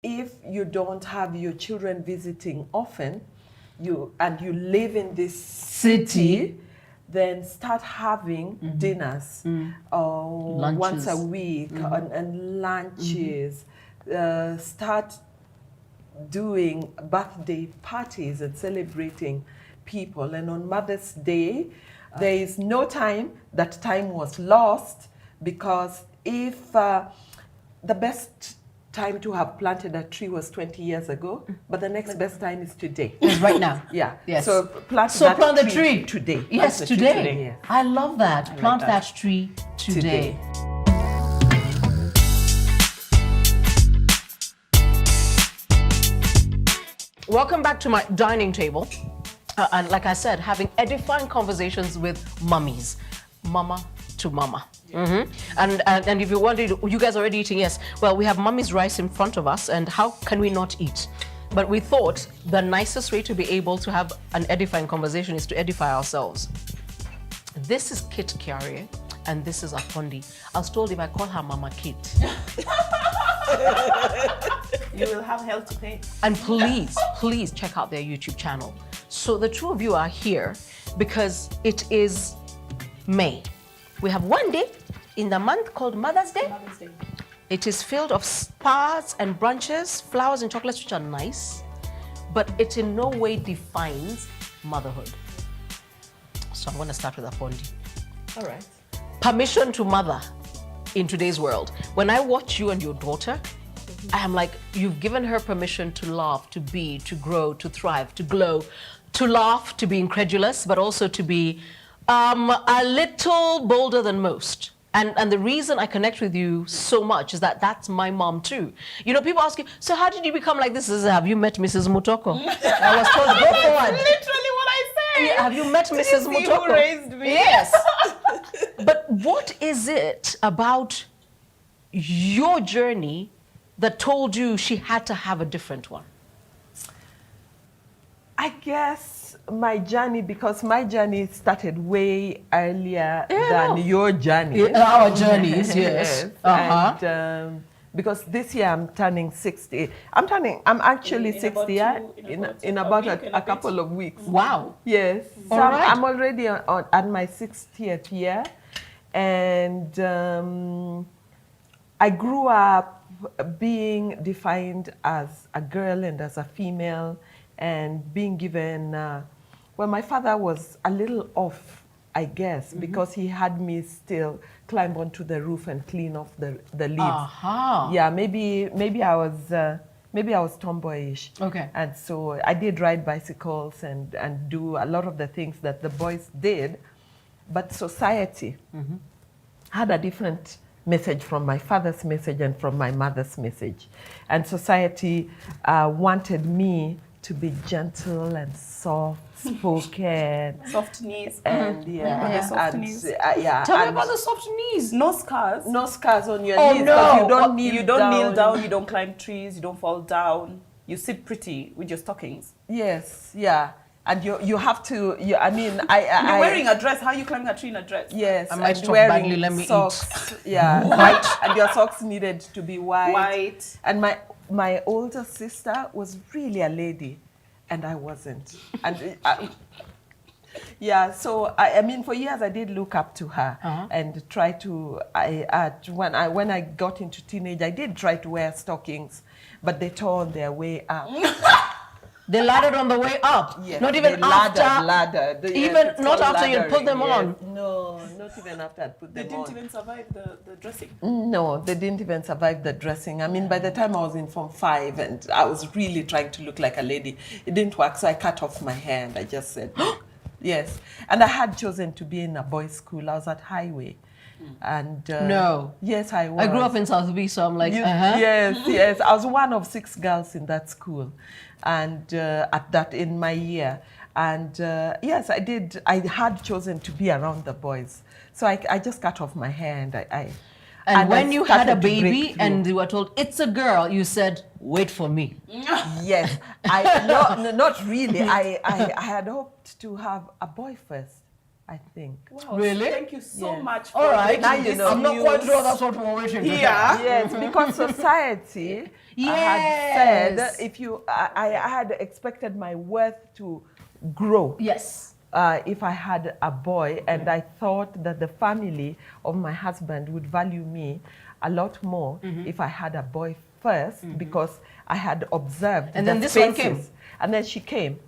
if you don't have your children visiting often, you live in this city, then start having dinners once a week and lunches. Start doing birthday parties and celebrating people. And on Mother's Day, there is no time. That time was lost, because if the best time to have planted a tree was 20 years ago, but the next best time is today. Is right now. Yeah. Yes. So plant the tree today. Yes, today. Yes. I love that. Plant that tree today. Welcome back to my dining table. And like I said, having edifying conversations with mummies. Mama to mama. And if you wondered, you guys are already eating? Yes. Well, we have mummy's rice in front of us, and how can we not eat? But we thought the nicest way to be able to have an edifying conversation is to edify ourselves. This is Kit Kiarie, and this is Apondi. I was told if I call her Mama Kit, you will have hell to pay. And please check out their YouTube channel. So the two of you are here because it is May. We have one day in the month called Mother's Day. Mother's Day. It is filled of spas and brunches, flowers and chocolates, which are nice, but it in no way defines motherhood. So I'm going to start with Apondi. All right. Permission to mother in today's world. When I watch you and your daughter, I am like, you've given her permission to laugh, to be, to grow, to thrive, to glow, to laugh, to be incredulous, but also to be a little bolder than most. And the reason I connect with you so much is that that's my mom too. You know, people ask you, so how did you become like this? Have you met Mrs. Mutoko? I was told, go forward. Literally what I said. Yeah, have you met Mrs. Mutoko? Who raised me? Yes. But what is it about your journey that told you she had to have a different one? I guess my journey, because my journey started way earlier than your journey. Our journeys, yes. And because this year I'm turning 60. I'm actually 60 in about a couple of weeks. Wow. Yes. So I'm already at my 60th year. And I grew up being defined as a girl and as a female, and being given, well, my father was a little off, I guess, because he had me still climb onto the roof and clean off the leaves. Yeah, maybe I was tomboyish. Okay. And so I did ride bicycles and do a lot of the things that the boys did, but society had a different message from my father's message and from my mother's message. And society wanted me to be gentle and soft-spoken. Soft knees. And soft knees. Tell me about the soft knees. No scars. No scars on your knees. No. You don't kneel You don't kneel down, you don't climb trees, you don't fall down. You sit pretty with your stockings. Yes, yeah. And you have to, you're wearing a dress. How are you climbing a tree in a dress? Yes, I might and talk wearing badly, let me socks. Yeah, white. And your socks needed to be white. White. And my older sister was really a lady, and I wasn't. And yeah, so I mean, for years I did look up to her and try to. When I got into teenage, I did try to wear stockings, but they tore on their way up. They laddered on the way up. Yes, not even after. Laddered. Even not after you put them on. No, not even after I put them on. They didn't even survive the dressing. No, they didn't even survive the dressing. I mean, by the time I was in Form 5 and I was really trying to look like a lady, it didn't work. So I cut off my hair and I just said, yes. And I had chosen to be in a boys' school. I was at Highway. And no. Yes, I was. I grew up in South B, so I'm like, Yes. I was one of 6 girls in that school, and in my year. And yes, I did. I had chosen to be around the boys, so I just cut off my hair and And when you had a baby and you were told it's a girl, you said, "Wait for me." Yes, not really. I had hoped to have a boy first. I think. Wow, Really? Thank you so Yes. much for All right. breaking Now you this know. I'm not quite news sure that's what we're waiting to here. hear. Yes, because society had Yes. said if you, I had expected my worth to grow. Yes. If I had a boy, and I thought that the family of my husband would value me a lot more if I had a boy first, because I had observed And the then this one spaces. came. And then she came.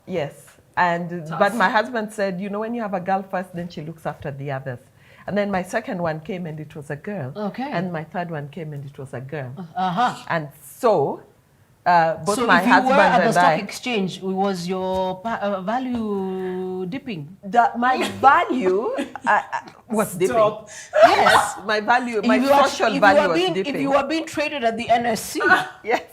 Yes. And but my husband said, you know, when you have a girl first, then she looks after the others. And then my second one came and it was a girl. Okay. And my third one came and it was a girl. Uh-huh. And so both So my if you were husband at the and stock I, exchange, was your value dipping? my value was dipping. Stop. Yes, my value, my social value was dipping. If you were being traded at the NSC, Yes.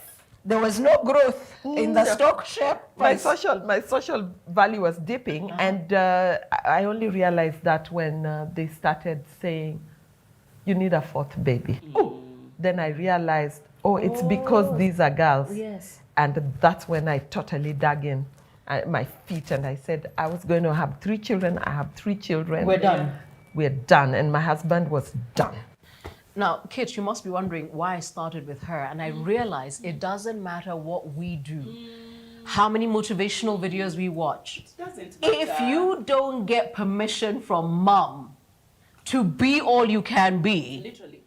there was no growth in the stock share My price. social value was dipping, and I only realized that when they started saying, "You need a fourth baby." Then I realized, it's because these are girls. Yes. And that's when I totally dug in my feet, and I said I was going to have 3 children. I have 3 children. We're done. We're done, and my husband was done. Now, Kit, you must be wondering why I started with her, and I realized it doesn't matter what we do, how many motivational videos we watch. Doesn't If matter. you don't get permission from mom to be all you can be, Literally.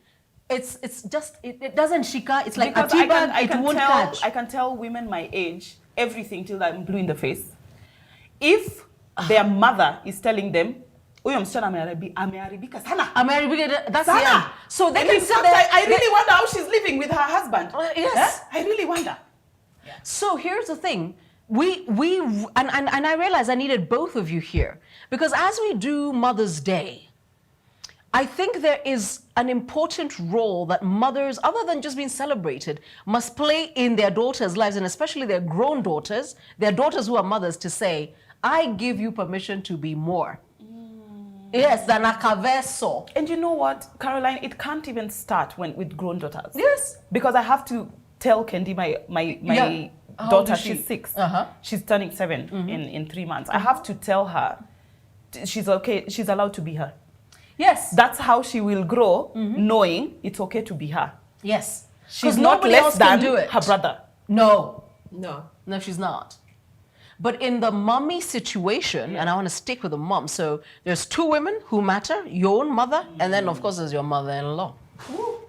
it's just it doesn't shika. It's like Because a tea bag, it won't catch. I can tell women my age everything till I'm blue in the face. If their mother is telling them, "Huyo msichana ameharibika sana." That's the Sana. end. So they And can in sit fact, there. I really wonder how she's living with her husband. Yes. I really wonder. So here's the thing. And I realized I needed both of you here, because as we do Mother's Day, I think there is an important role that mothers, other than just being celebrated, must play in their daughters' lives, and especially their grown daughters, their daughters who are mothers, to say, I give you permission to be more. Yes, than a caveso. And you know what, Caroline, it can't even start with grown daughters. Yes. Because I have to tell Kendi, my Yeah. How old daughter, is she? she's 6. Uh-huh. She's turning 7 in 3 months. I have to tell her she's okay, she's allowed to be her. Yes. That's how she will grow, knowing it's okay to be her. Yes. She's 'Cause not nobody less else than can do it. her brother. No. No. No, she's not. But in the mommy situation, and I want to stick with the mom, so there's 2 women who matter, your own mother, and then of course there's your mother-in-law.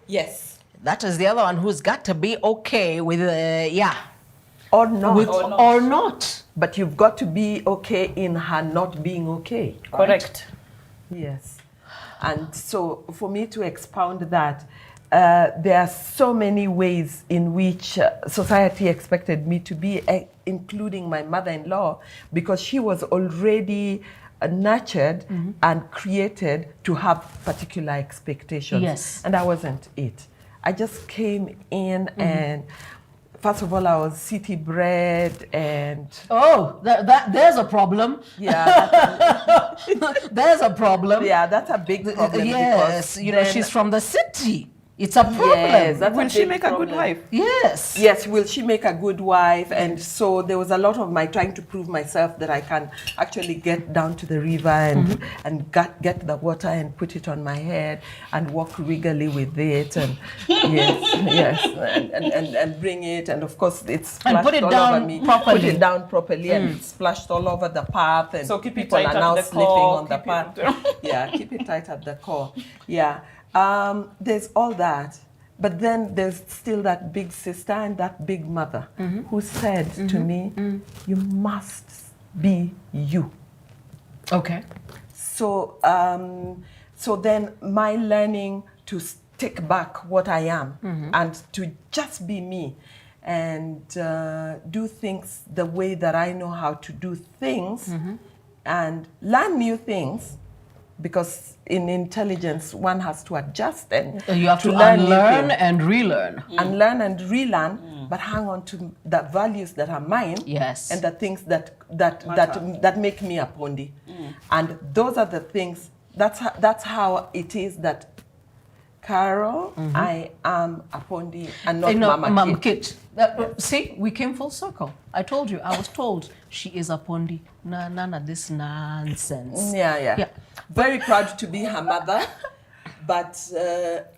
Yes. That is the other one who's got to be okay with, Or not. with or not. But you've got to be okay in her not being okay. Correct. Yes. And so for me to expound that, there are so many ways in which society expected me to be, including my mother-in-law, because she was already nurtured and created to have particular expectations. Yes. And I wasn't it. I just came in and first of all, I was city bred, and Oh, there's a problem. yeah, There's a problem. yeah, that's a big problem. Yes, because you know, then- she's from the city. It's a problem. Yes, that's Will a she big make a good problem. wife? Yes. Yes, will she make a good wife? And so there was a lot of my trying to prove myself that I can actually get down to the river and get the water and put it on my head and walk regally with it, and yes, and bring it, and of course it's And splashed put it all down over me. properly. Put it down properly and it's splashed all over the path, and So keep it people tight are at now the sleeping core, on the keep path. it- Yeah, keep it tight at the core. Yeah. There's all that. But then there's still that big sister and that big mother who said to me, you must be you. Okay. So, so then my learning to take back what I am and to just be me and do things the way that I know how to do things and learn new things, because in intelligence one has to adjust and You have to learn new unlearn things. and relearn. And learn and relearn, but hang on to the values that are mine, Yes. and the things that make me a Pondi. And those are the things. That's how it is that, Carol, I am a Pondi and not You know, Mama Mom Kit. Kit. See, we came full circle. I told you, I was told she is a Pondi. None of this nonsense. Yeah. Very proud to be her mother, but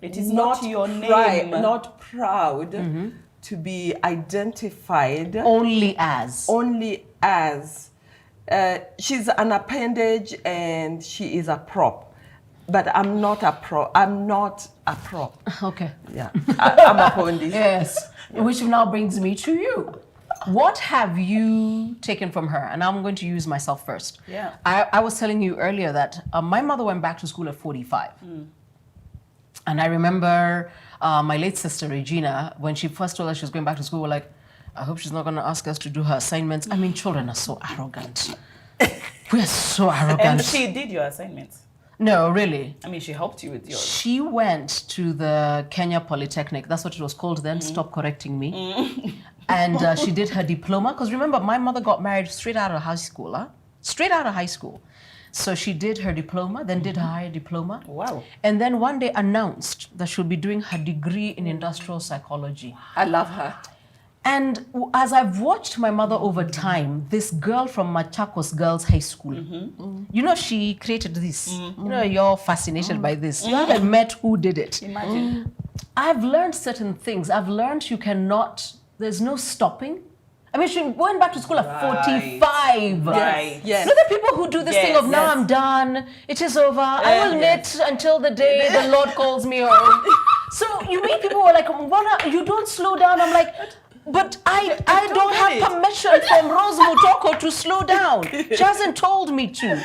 it is not your name. Not proud to be identified only as. She's an appendage and she is a prop. But I'm not a prop. Okay. Yeah, I'm a Pondi. Yes. Which now brings me to you. What have you taken from her? And I'm going to use myself first. Yeah. I was telling you earlier that my mother went back to school at 45. And I remember my late sister, Regina, when she first told us she was going back to school, we're like, I hope she's not going to ask us to do her assignments. I mean, children are so arrogant. We're so arrogant. And she did your assignments? No, really. I mean, she helped you with yours. She went to the Kenya Polytechnic. That's what it was called then. Stop correcting me. And she did her diploma. Because remember, my mother got married straight out of high school. Straight out of high school. So she did her diploma, then did her higher diploma. Wow. And then one day announced that she'll be doing her degree in industrial psychology. I love her. And as I've watched my mother over time, this girl from Machakos Girls High School, you know, she created this. You know, you're fascinated by this. You haven't met who did it. Imagine. I've learned certain things. I've learned you cannot, there's no stopping. I mean, she went back to school at 45. Right. Yes. You know the people who do this thing of, now I'm done, it is over, I will knit until the day the Lord calls me home. So you meet people who are like, you don't slow down. I'm like, but I don't have permission from Rose Mutoko to slow down. She hasn't told me to.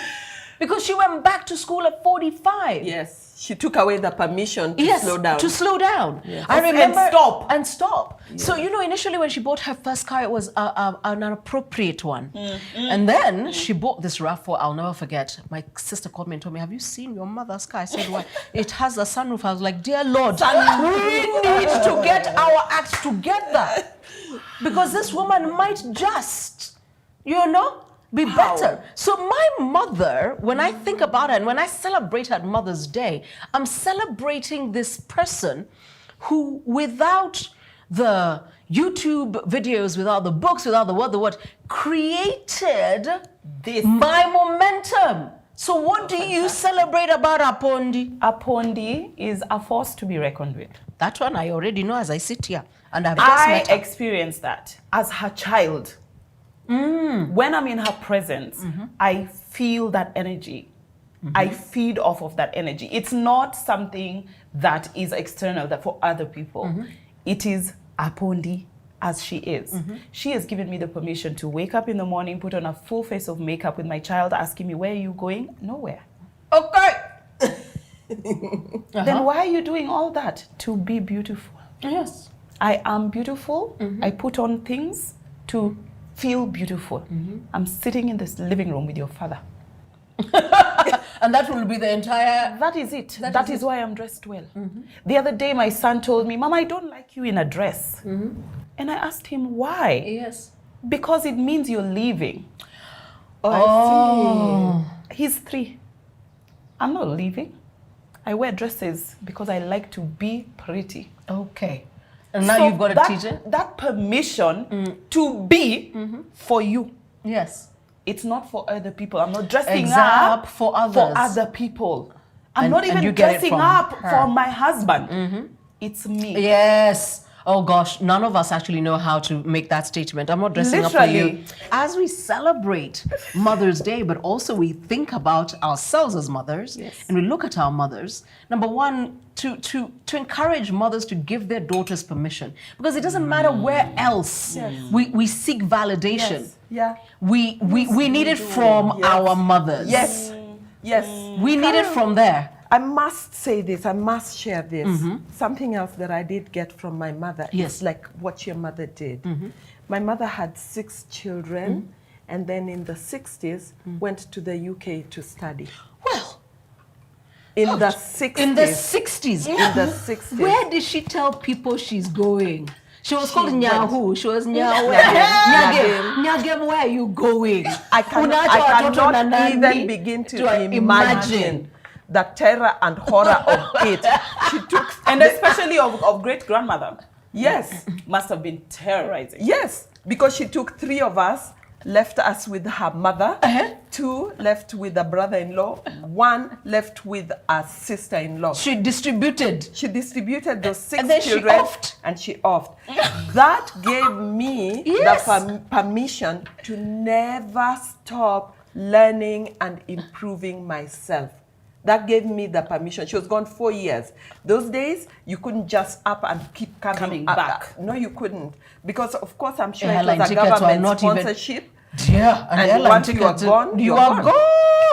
Because she went back to school at 45. Yes. She took away the permission to slow down. To slow down. Yes. I remember. And stop. Yes. So, you know, initially when she bought her first car, it was an appropriate one. And then she bought this RAV4, I'll never forget. My sister called me and told me, have you seen your mother's car? I said, why? It has a sunroof. I was like, dear Lord, we need to get our act together. Because this woman might just, you know, be better. So my mother, when I think about her and when I celebrate her Mother's Day, I'm celebrating this person who, without the YouTube videos, without the books, without the what, created my momentum. So what do you celebrate about Apondi? Apondi is a force to be reckoned with. That one I already know as I sit here. And I've just met her. I experienced that as her child. When I'm in her presence, I feel that energy. I feed off of that energy. It's not something that is external that for other people. It is Apondi as she is. She has given me the permission to wake up in the morning, put on a full face of makeup with my child asking me, where are you going? Nowhere. Okay. Then why are you doing all that? To be beautiful. Yes. I am beautiful. I put on things to feel beautiful. I'm sitting in this living room with your father. And that will be the entire... That is it. That is why I'm dressed well. The other day, my son told me, Mom, I don't like you in a dress. And I asked him, why? Yes. Because it means you're leaving. I see. He's 3. I'm not leaving. I wear dresses because I like to be pretty. Okay. And now you've got to teach it? That permission to be for you. Yes. It's not for other people. I'm not dressing up for others. For other people. I'm not even dressing up for my husband. It's me. Yes. Oh gosh, none of us actually know how to make that statement. I'm not dressing up for you. As we celebrate Mother's Day, but also we think about ourselves as mothers, and we look at our mothers. Number one, to encourage mothers to give their daughters permission, because it doesn't matter where else we seek validation. We need it from our mothers. Yes. We need it from there. I must say this, I must share this. Something else that I did get from my mother is like what your mother did. My mother had 6 children and then in the 60s went to the UK to study. Well, in the 60s. In the 60s? In the 60s. Where did she tell people she's going? She was called Nyahu. She was Nyagem. Nyagem, where are you going? I cannot even begin to imagine the terror and horror of it. She took, and especially of great grandmother. Yes. Must have been terrorizing. Yes, because she took 3 of us, left us with her mother, 2 left with a brother-in-law, 1 left with a sister-in-law. She distributed. She distributed those 6 And then she children, offed. and she offed. That gave me the permission to never stop learning and improving myself. That gave me the permission. She was gone 4 years. Those days, you couldn't just up and keep coming back. No, you couldn't. Because, of course, I'm sure it Airline was a tickets were government not even- sponsorship. Yeah, And airline once you are tickets, gone, you you're are gone.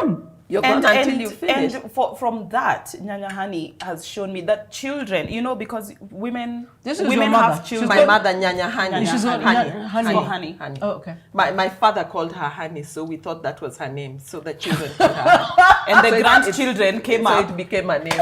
gone. You're gone until you finish. And from that, Nyanya Honey has shown me that children, you know, because women This is women your mother. have She's children. My mother, Nyanya Honey. Nyanya She's Honey. Honey. Honey. Honey. Oh, okay. My father called her Honey, so we thought that was her name. So the children called her Honey. And the So grandchildren came so up. it became a name.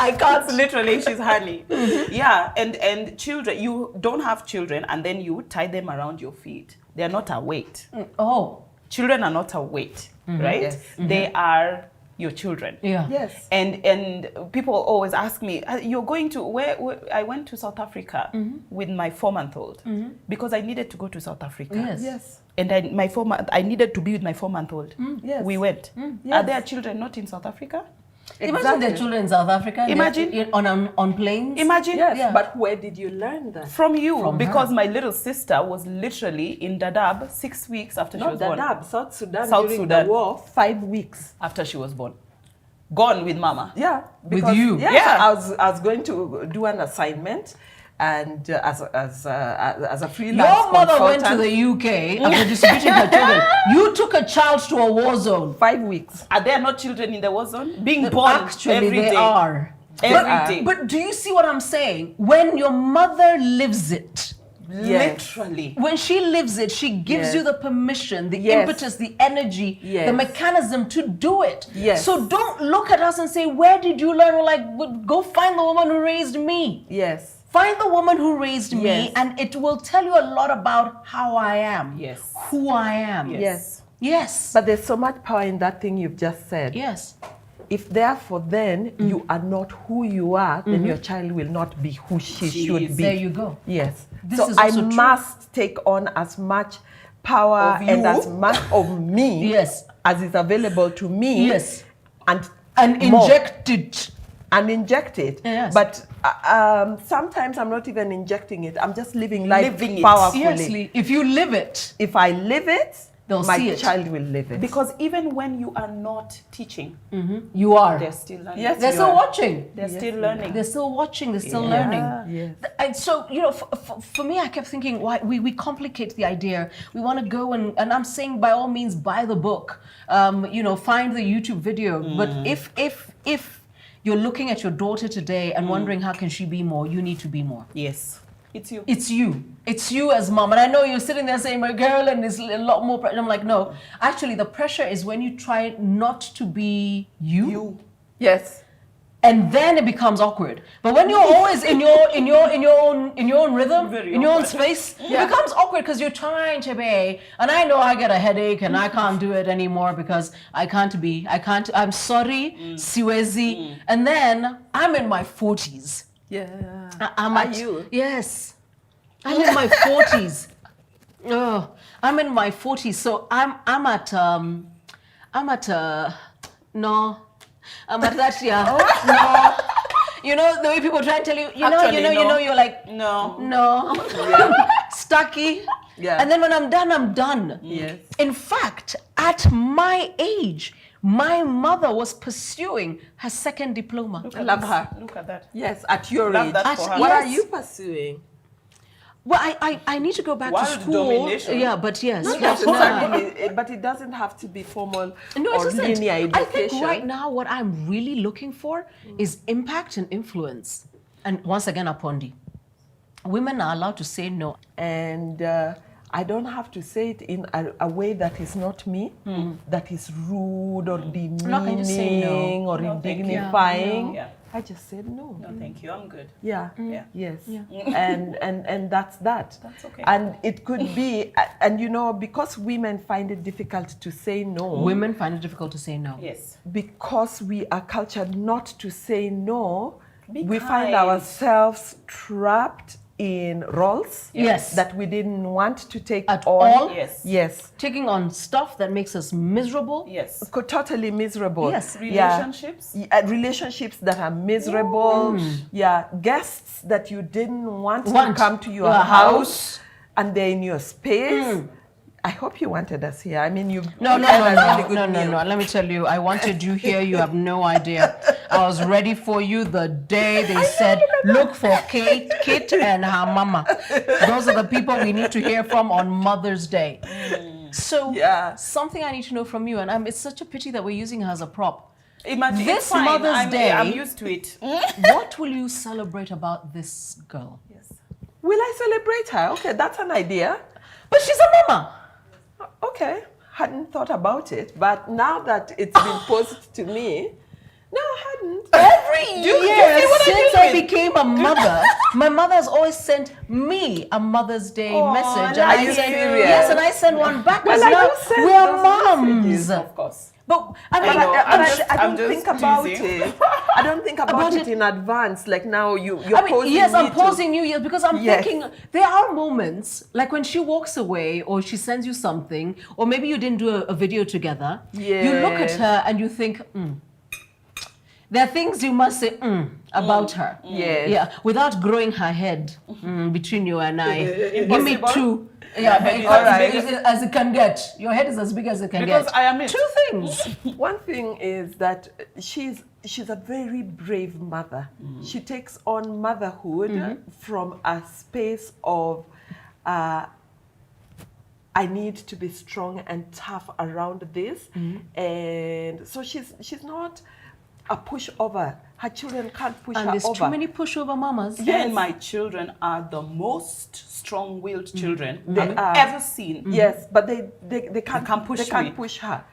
I can't literally, she's Honey. Yeah, and children, you don't have children and then you tie them around your feet. They are not a weight. Oh. Children are not a weight, right? Yes. They are your children. Yeah. Yes. And people always ask me, you're going to, where I went to South Africa with my 4-month-old because I needed to go to South Africa. Yes. Yes. And I needed to be with my 4-month-old. Yes. We went. Yes. Are there children not in South Africa? Imagine the children in South Africa. Imagine. they're on planes. Imagine. Yes, Yeah. but where did you learn that? From you, From because her. my little sister was literally in Dadaab 6 weeks after she Not was born. Dadaab, South Sudan South during Sudan. the war, 5 weeks. After she was born. Gone with mama. Yeah. With you? Yeah. Yeah. I was going to do an assignment, and as a freelance Your mother went to consultant, the UK after distributing her children. You took a child to a war zone. 5 weeks. Are there not children in the war zone? Being born Actually, every they day. are. Every day. But do you see what I'm saying? When your mother lives it, Yes. Literally. when she lives it, she gives Yes. you the permission, the Yes. impetus, the energy, Yes. the mechanism to do it. Yes. So don't look at us and say, where did you learn? We're like, go find the woman who raised me. Yes. Find the woman who raised me, Yes. and it will tell you a lot about how I am, Yes. who I am. Yes. Yes. But there's so much power in that thing you've just said. Yes. If therefore then you are not who you are, then your child will not be who she should be. There you go. Yes. This so is I also true. must take on as much power Of and you? as much of me Yes. as is available to me. Yes. And more. Inject it. And inject it. Yes. But sometimes I'm not even injecting it. I'm just living life Living it. powerfully. Seriously, if you live it, If I live it, They'll my see it. child will live it. Because even when you are not teaching, you are. they're still learning. Yes, They're you still are. watching. They're Yes, still you learning. They're still watching. They're still Yeah. learning. Yes. And so, you know, for me, I kept thinking, why we complicate the idea. We want to go and I'm saying, by all means, buy the book. You know, find the YouTube video. But if you're looking at your daughter today and wondering how can she be more, you need to be more. Yes. It's you. It's you. It's you as mom. And I know you're sitting there saying, my girl, and there's a lot more pressure. I'm like, no. Actually, the pressure is when you try not to be you. Yes. And then it becomes awkward. But when you're always in your own rhythm, Very in your own awkward. space, it becomes awkward because you're trying to be. And I know I get a headache and I can't do it anymore because I'm sorry, siwezi. And then I'm in my 40s. Yeah. I'm Are at, you? Yes. I'm in my 40s. Oh, I'm in my 40s. So I'm at no. I'm at that, yeah. No. You know, the way people try to tell you, Actually, no. you're like, No. no. Stucky. Yeah. And then when I'm done, I'm done. Yes. In fact, at my age, my mother was pursuing her second diploma. Look I at love this. her. Look at that. Yes, at your Love age. that for her. What are Yes. you pursuing? Well, I need to go back to World school. domination. Yeah, but yes. Not yes, necessarily, but it doesn't have to be formal No, or it doesn't. linear I education. think right now what I'm really looking for is impact and influence. And once again, Apondi, women are allowed to say no. And I don't have to say it in a way that is not me, that is rude or demeaning I just say no. or No, thank you. indignifying. Yeah. I just said no. No, thank you. I'm good. Yeah. Yeah. Yes. Yeah. And that's that. That's okay. And it could be, and you know, because women find it difficult to say no. Women find it difficult to say no. Yes. Because we are cultured not to say no, Be we find kind. ourselves trapped in roles Yes. that we didn't want to take At on. all? Yes. Yes. Taking on stuff that makes us miserable. Yes. Totally miserable. Yes. Relationships. Relationships that are miserable. Yeah. Guests that you didn't want to Want come to your your house and they're in your space. I hope you wanted us here. I mean, you. No. meal. Let me tell you, I wanted you here. You have no idea. I was ready for you the day they said, look for Kate and her mama. Those are the people we need to hear from on Mother's Day. So, something I need to know from you, and it's such a pity that we're using her as a prop. Imagine This it's fine. Mother's Day, I'm used to it. what will you celebrate about this girl? Yes. Will I celebrate her? Okay, that's an idea. But she's a mama. Okay, hadn't thought about it, but now that it's been posed to me, no, I hadn't. Every you year see what I since mean I with- became a mother, my mother has always sent me a Mother's Day message. And are I you send, serious? yes, and I send one back Well, as I well. do send We are those messages, moms. Of course. But I mean, I know, I I'm don't just think about teasing. it. I don't think about it in advance. Like now, you're I mean, posing yes, me I'm to- posing you, yes, because I'm Yes. thinking there are moments like when she walks away or she sends you something, or maybe you didn't do a video together. You look at Yes. her and you think, there are things you must say about her. Yes. Yeah, without growing her head between you and I. Give me Impossible. two. Yeah, but it's All as right. big as it can get. Your head is as big as it can Because get. I am it. Two things. One thing is that she's a very brave mother. She takes on motherhood from a space of I need to be strong and tough around this, and so she's not a pushover. Her children can't push And her there's over. too many pushover mamas. And my children are the most strong-willed children They I've are. ever seen. Yes, but they can't push they can't me. push her.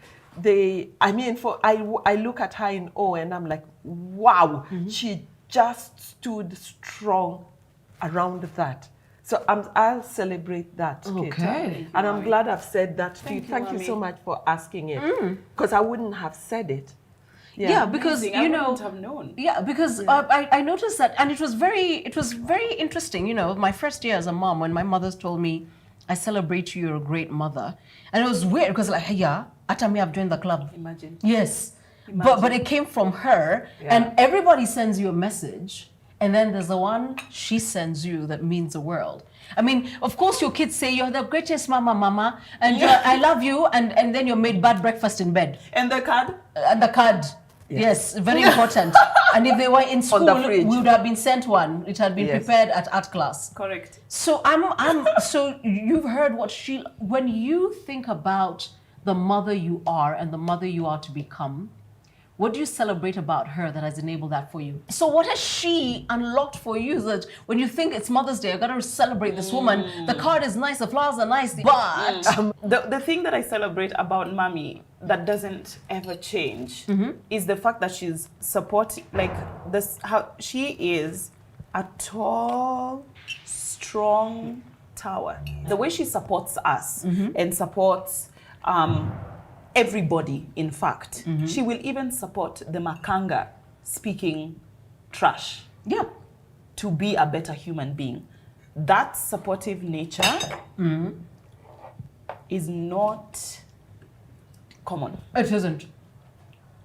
I mean, I look at her in awe and I'm like, wow, she just stood strong around that. So I'll celebrate that. Kate. Okay. And I'm glad I've said that to you. Thank you, Thank you Mommy. so much for asking it, because I wouldn't have said it. Yeah, because Amazing. I you know. wouldn't have known. Yeah, because I noticed that, and it was very interesting. You know, my first year as a mom, when my mothers told me, "I celebrate you, you're a great mother," and it was weird because like, yeah, Atami, I've joined the club. Imagine. Yes, but it came from her, and everybody sends you a message, and then there's the one she sends you that means the world. I mean, of course, your kids say you're the greatest mama, and I love you, and then you're made bad breakfast in bed, And the card? and the card. Yes, very important. And if they were in school, the fridge. we would have been sent one. It had been Yes. prepared at art class. Correct. So so you've heard what when you think about the mother you are and the mother you are to become, what do you celebrate about her that has enabled that for you? So what has she unlocked for you that when you think it's Mother's Day, I've got to celebrate this woman. The card is nice, the flowers are nice, but The thing that I celebrate about Mommy that doesn't ever change is the fact that she's supporting, like this, how she is a tall, strong tower. The way she supports us and supports everybody, in fact, she will even support the Makanga speaking trash yeah. to be a better human being. That supportive nature is not common. It isn't.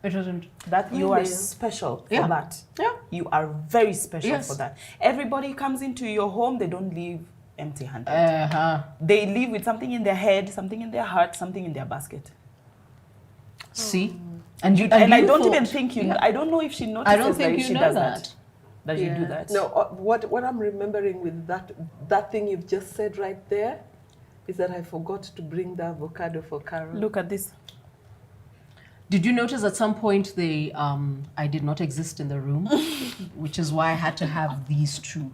It isn't. That you are Really? special for Yeah. that. Yeah. You are very special Yes. for that. Everybody comes into your home, they don't leave empty-handed. Uh-huh. They leave with something in their head, something in their heart, something in their basket. See? And you And I you don't thought- even think you. Yeah. I don't know if she notices I don't think that you she know does that. That you do that. No, what I'm remembering with that thing you've just said right there is that I forgot to bring the avocado for Carol. Look at this. Did you notice at some point I did not exist in the room, which is why I had to have these two.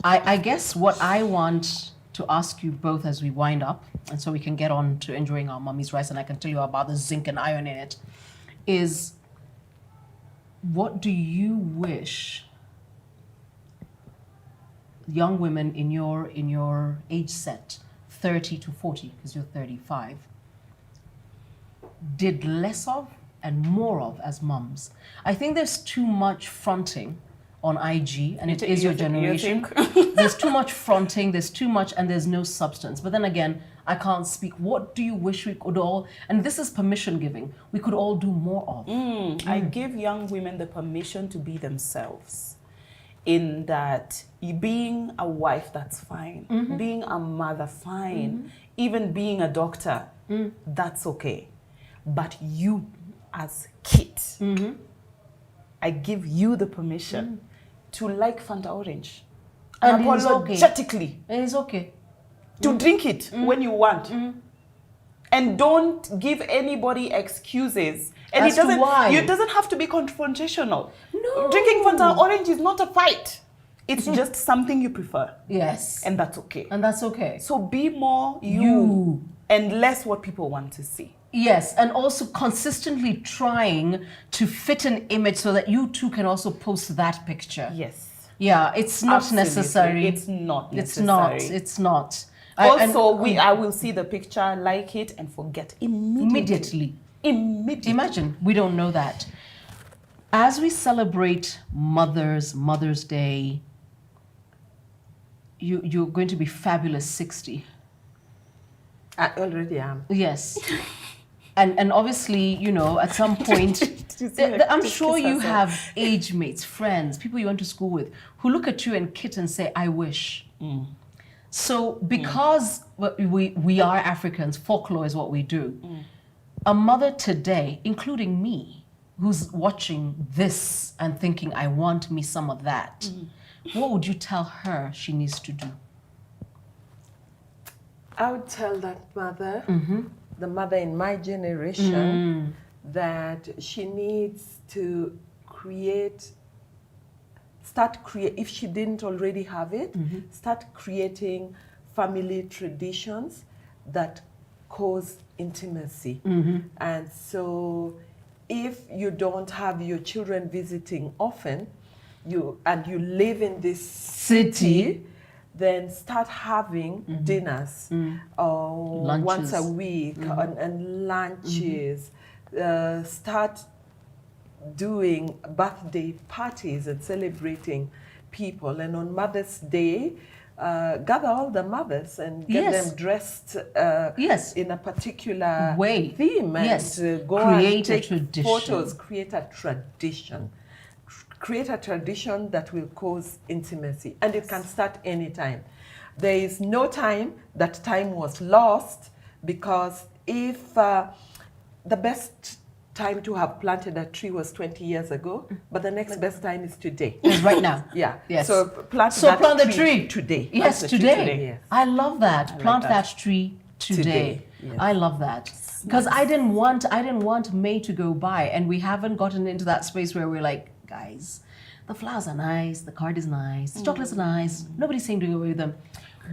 I guess what I want to ask you both as we wind up, and so we can get on to enjoying our mummy's rice, and I can tell you about the zinc and iron in it, is what do you wish young women in your age set, 30 to 40, because you're 35, did less of and more of as mums? I think there's too much fronting on IG, and it is your You generation. think? There's too much fronting, there's too much, and there's no substance. But then again, I can't speak. What do you wish we could all, and this is permission giving, we could all do more of? I give young women the permission to be themselves. In that, being a wife, that's fine. Being a mother, fine. Even being a doctor, that's okay. But you, as Kit, I give you the permission to like Fanta Orange. And it's okay. Unapologetically. And it's okay. To drink it when you want. And don't give anybody excuses. And As to why. it doesn't have to be confrontational. No. Drinking Fanta Orange is not a fight. It's just something you prefer. Yes. And that's okay. And that's okay. So be more you and less what people want to see. Yes, and also consistently trying to fit an image so that you too can also post that picture. Yes. Yeah, it's not Absolutely. necessary. It's not necessary. It's not. Also, I will see the picture, like it, and forget immediately. Imagine, we don't know that. As we celebrate Mother's Day, you're going to be fabulous 60. I already am. Yes. And obviously, you know, at some point, I'm sure you have age mates, friends, people you went to school with, who look at you and Kit and say, I wish. So because we are Africans, folklore is what we do. A mother today, including me, who's watching this and thinking, I want me some of that, what would you tell her she needs to do? I would tell that mother, the mother in my generation, that she needs to if she didn't already have it, start creating family traditions that cause intimacy. And so if you don't have your children visiting often, you live in this city, then start having dinners once a week and lunches. Start doing birthday parties and celebrating people. And on Mother's Day, gather all the mothers and get them dressed in a particular theme and go create and take a tradition. photos, create a tradition. Create a tradition that will cause intimacy, and it can start anytime. There is no time that time was lost, because if the best time to have planted a tree was 20 years ago, but the next best time is today. It's right now. Yeah. Yes. So plant the tree today. Yes, today. Yes. I love that. Plant that tree today. Yes. I love that. Because I didn't want May to go by, and we haven't gotten into that space where we're like, guys, the flowers are nice, the card is nice, the chocolates are nice, nobody's saying do away with them.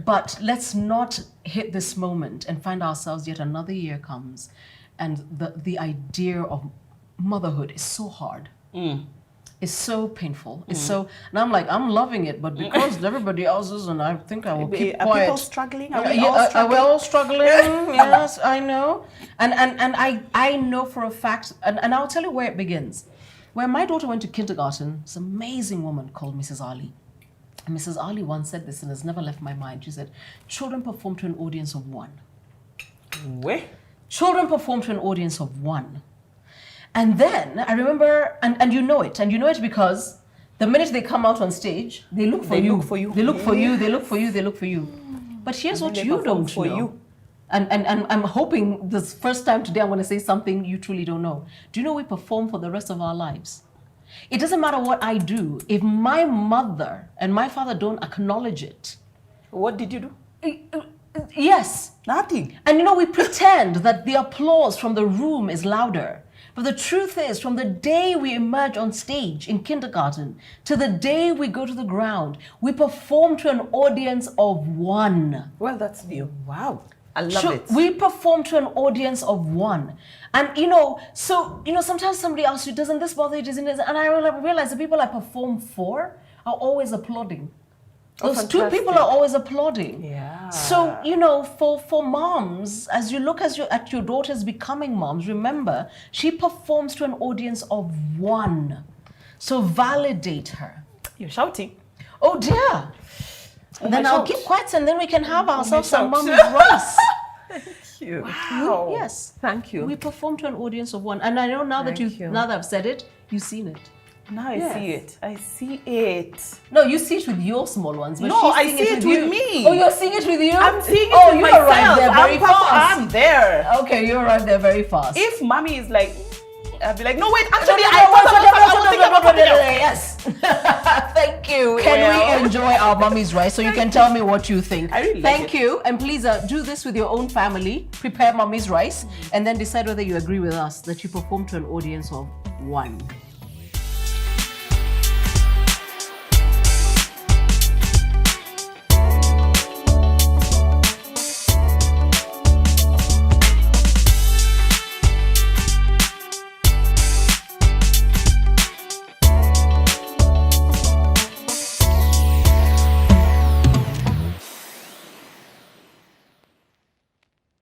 But let's not hit this moment and find ourselves yet another year comes, and the idea of motherhood is so hard. It's so painful. It's so, and I'm like, I'm loving it, but because everybody else is, and I think I will keep quiet. Are people struggling? Are we all struggling? Yes, I know. And I know for a fact, and I'll tell you where it begins. When my daughter went to kindergarten, this amazing woman called Mrs. Ali. And Mrs. Ali once said this, and it's never left my mind. She said, children perform to an audience of one. Where? Children perform to an audience of one. And then I remember, and you know it because the minute they come out on stage, they look for you. They look for you. They look for you. They look for you. They look for you. But here's what you don't know. And I'm hoping this first time today I'm going to say something you truly don't know. Do you know we perform for the rest of our lives? It doesn't matter what I do. If my mother and my father don't acknowledge it. What did you do? Yes. Nothing. And you know, we pretend that the applause from the room is louder. But the truth is, from the day we emerge on stage in kindergarten to the day we go to the ground, we perform to an audience of one. Well, that's new. Wow. I love it. We perform to an audience of one. And, sometimes somebody asks you, doesn't this bother you? Doesn't this? And I realize the people I perform for are always applauding. Those two people are always applauding. Yeah. So, for moms, as you look at your daughters becoming moms, remember, she performs to an audience of one. So validate her. You're shouting. Oh dear. Then I I'll shout? keep quiet and then we can have ourselves some shout? mommy's rice. You. Wow. Yes. Thank you. We perform to an audience of one. And I know now Thank that you. now that I've said it, you've seen it. Now I Yes. see it. I see it. No, you see it with your small ones. But No, she's I seeing see it with you. me. Oh, you're seeing it with you? I'm seeing it oh, with you myself. arrived there very fast. I'm there. Okay, you arrived there very fast. If mommy is like, I'll be like, no, wait, actually, No, I was thinking about something else. Yes. Thank you. Can Well. we enjoy our mommy's rice so you can tell me what you think? I really like Thank you. And please do this with your own family. Prepare mommy's rice and then decide whether you agree with us that you perform to an audience of one.